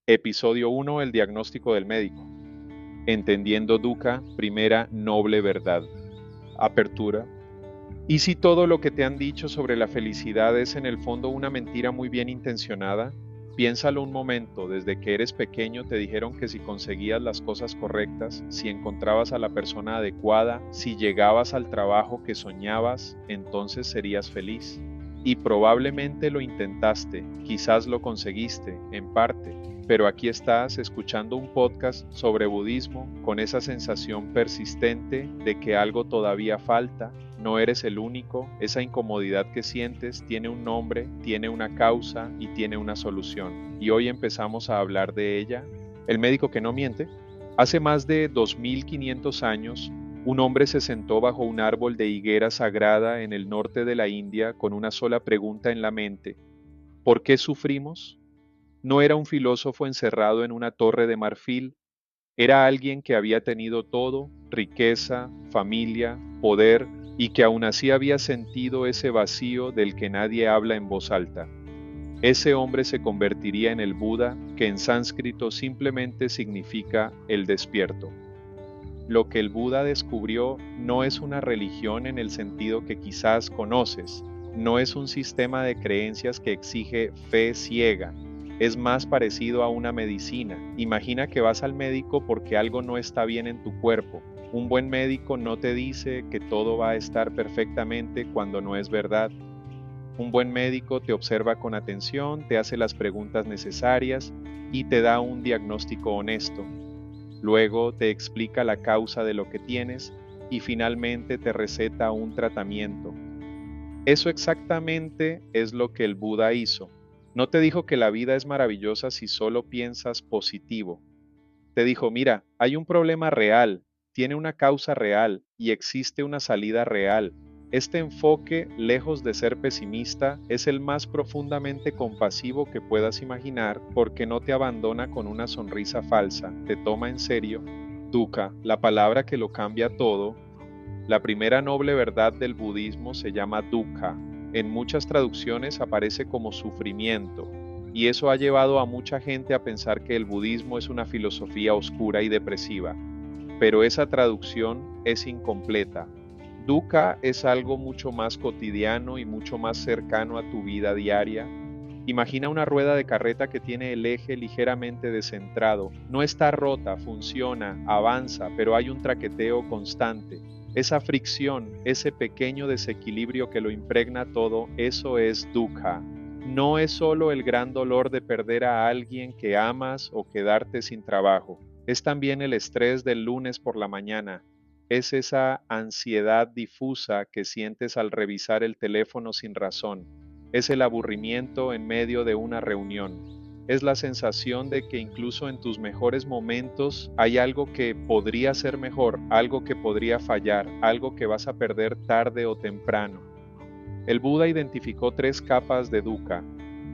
Episodio 1: El diagnóstico del médico. Entendiendo Dukkha, primera noble verdad. Apertura. ¿Y si todo lo que te han dicho sobre la felicidad es en el fondo una mentira muy bien intencionada? Piénsalo un momento. Desde que eres pequeño te dijeron que si conseguías las cosas correctas, si encontrabas a la persona adecuada, si llegabas al trabajo que soñabas, entonces serías feliz. Y probablemente lo intentaste, quizás lo conseguiste, en parte, pero aquí estás escuchando un podcast sobre budismo con esa sensación persistente de que algo todavía falta. No eres el único. Esa incomodidad que sientes tiene un nombre, tiene una causa y tiene una solución. Y hoy empezamos a hablar de ella. El médico que no miente. Hace más de 2500 años, un hombre se sentó bajo un árbol de higuera sagrada en el norte de la India con una sola pregunta en la mente: ¿por qué sufrimos? No era un filósofo encerrado en una torre de marfil. Era alguien que había tenido todo: riqueza, familia, poder, y que aún así había sentido ese vacío del que nadie habla en voz alta. Ese hombre se convertiría en el Buda, que en sánscrito simplemente significa el despierto. Lo que el Buda descubrió no es una religión en el sentido que quizás conoces, no es un sistema de creencias que exige fe ciega. Es más parecido a una medicina. Imagina que vas al médico porque algo no está bien en tu cuerpo. Un buen médico no te dice que todo va a estar perfectamente cuando no es verdad. Un buen médico te observa con atención, te hace las preguntas necesarias y te da un diagnóstico honesto. Luego te explica la causa de lo que tienes y finalmente te receta un tratamiento. Eso exactamente es lo que el Buda hizo. No te dijo que la vida es maravillosa si solo piensas positivo. Te dijo: mira, hay un problema real, tiene una causa real y existe una salida real. Este enfoque, lejos de ser pesimista, es el más profundamente compasivo que puedas imaginar, porque no te abandona con una sonrisa falsa, te toma en serio. Dukkha, la palabra que lo cambia todo. La primera noble verdad del budismo se llama dukkha. En muchas traducciones aparece como sufrimiento, y eso ha llevado a mucha gente a pensar que el budismo es una filosofía oscura y depresiva. Pero esa traducción es incompleta. Dukkha es algo mucho más cotidiano y mucho más cercano a tu vida diaria. Imagina una rueda de carreta que tiene el eje ligeramente descentrado. No está rota, funciona, avanza, pero hay un traqueteo constante. Esa fricción, ese pequeño desequilibrio que lo impregna todo, eso es dukkha. No es solo el gran dolor de perder a alguien que amas o quedarte sin trabajo. Es también el estrés del lunes por la mañana. Es esa ansiedad difusa que sientes al revisar el teléfono sin razón. Es el aburrimiento en medio de una reunión. Es la sensación de que incluso en tus mejores momentos hay algo que podría ser mejor, algo que podría fallar, algo que vas a perder tarde o temprano. El Buda identificó 3 capas de dukkha.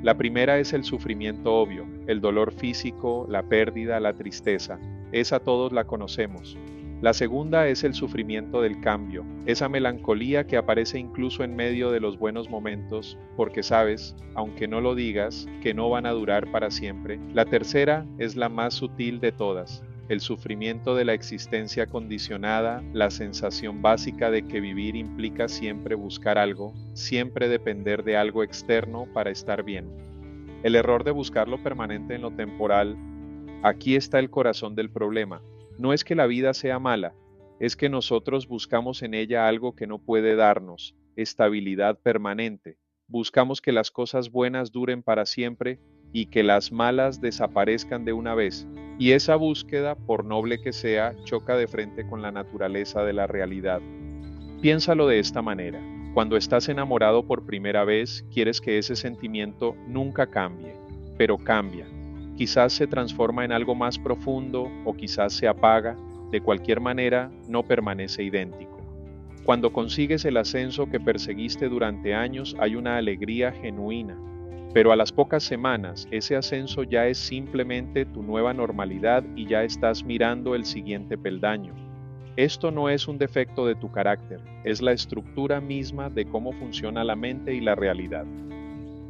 La primera es el sufrimiento obvio, el dolor físico, la pérdida, la tristeza. Esa todos la conocemos. La segunda es el sufrimiento del cambio, esa melancolía que aparece incluso en medio de los buenos momentos, porque sabes, aunque no lo digas, que no van a durar para siempre. La tercera es la más sutil de todas, el sufrimiento de la existencia condicionada, la sensación básica de que vivir implica siempre buscar algo, siempre depender de algo externo para estar bien. El error de buscar lo permanente en lo temporal. Aquí está el corazón del problema. No es que la vida sea mala, es que nosotros buscamos en ella algo que no puede darnos: estabilidad permanente. Buscamos que las cosas buenas duren para siempre y que las malas desaparezcan de una vez. Y esa búsqueda, por noble que sea, choca de frente con la naturaleza de la realidad. Piénsalo de esta manera. Cuando estás enamorado por primera vez, quieres que ese sentimiento nunca cambie, pero cambia. Quizás se transforma en algo más profundo o quizás se apaga. De cualquier manera, no permanece idéntico. Cuando consigues el ascenso que perseguiste durante años, hay una alegría genuina. Pero a las pocas semanas, ese ascenso ya es simplemente tu nueva normalidad y ya estás mirando el siguiente peldaño. Esto no es un defecto de tu carácter, es la estructura misma de cómo funciona la mente y la realidad.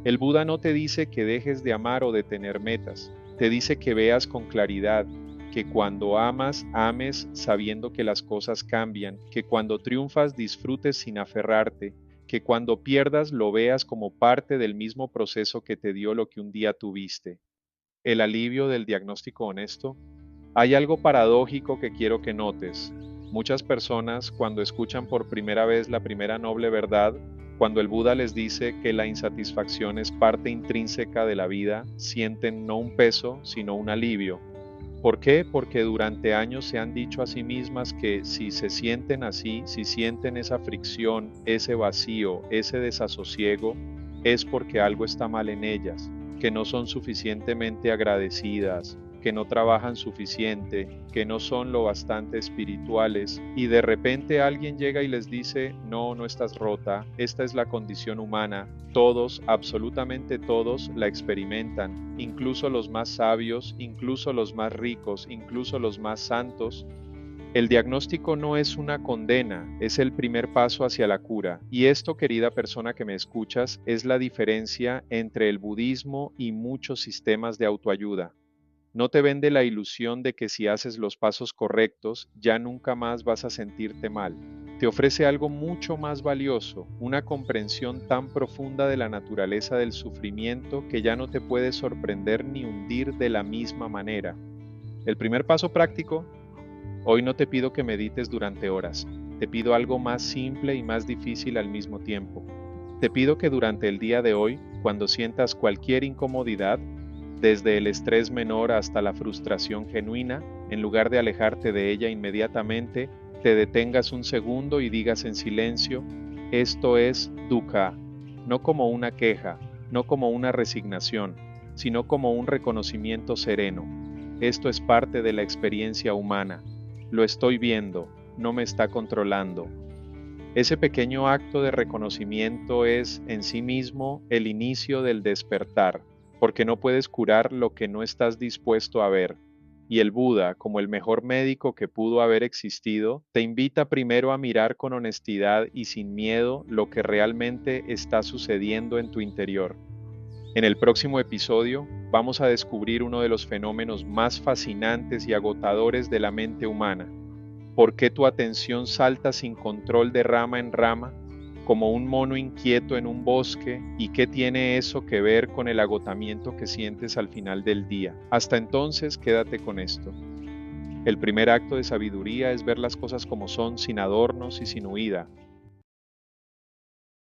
El Buda no te dice que dejes de amar o de tener metas, Te dice que veas con claridad, que cuando amas, ames sabiendo que las cosas cambian, que cuando triunfas disfrutes sin aferrarte, que cuando pierdas lo veas como parte del mismo proceso que te dio lo que un día tuviste. El alivio del diagnóstico honesto. Hay algo paradójico que quiero que notes. Muchas personas, cuando escuchan por primera vez la primera noble verdad, cuando el Buda les dice que la insatisfacción es parte intrínseca de la vida, sienten no un peso, sino un alivio. ¿Por qué? Porque durante años se han dicho a sí mismas que si se sienten así, si sienten esa fricción, ese vacío, ese desasosiego, es porque algo está mal en ellas, que no son suficientemente agradecidas, que no trabajan suficiente, que no son lo bastante espirituales, y de repente alguien llega y les dice, no, no estás rota, esta es la condición humana, todos, absolutamente todos, la experimentan, incluso los más sabios, incluso los más ricos, incluso los más santos. El diagnóstico no es una condena, es el primer paso hacia la cura. Y esto, querida persona que me escuchas, es la diferencia entre el budismo y muchos sistemas de autoayuda. No te vende la ilusión de que si haces los pasos correctos, ya nunca más vas a sentirte mal. Te ofrece algo mucho más valioso, una comprensión tan profunda de la naturaleza del sufrimiento que ya no te puede sorprender ni hundir de la misma manera. El primer paso práctico. Hoy no te pido que medites durante horas, te pido algo más simple y más difícil al mismo tiempo. Te pido que durante el día de hoy, cuando sientas cualquier incomodidad, desde el estrés menor hasta la frustración genuina, en lugar de alejarte de ella inmediatamente, te detengas un segundo y digas en silencio, esto es dukkha, no como una queja, no como una resignación, sino como un reconocimiento sereno. Esto es parte de la experiencia humana. Lo estoy viendo, no me está controlando. Ese pequeño acto de reconocimiento es en sí mismo el inicio del despertar, porque no puedes curar lo que no estás dispuesto a ver. Y el Buda, como el mejor médico que pudo haber existido, te invita primero a mirar con honestidad y sin miedo lo que realmente está sucediendo en tu interior. En el próximo episodio vamos a descubrir uno de los fenómenos más fascinantes y agotadores de la mente humana. ¿Por qué tu atención salta sin control de rama en rama, como un mono inquieto en un bosque? ¿Y qué tiene eso que ver con el agotamiento que sientes al final del día? Hasta entonces, quédate con esto. El primer acto de sabiduría es ver las cosas como son, sin adornos y sin huida.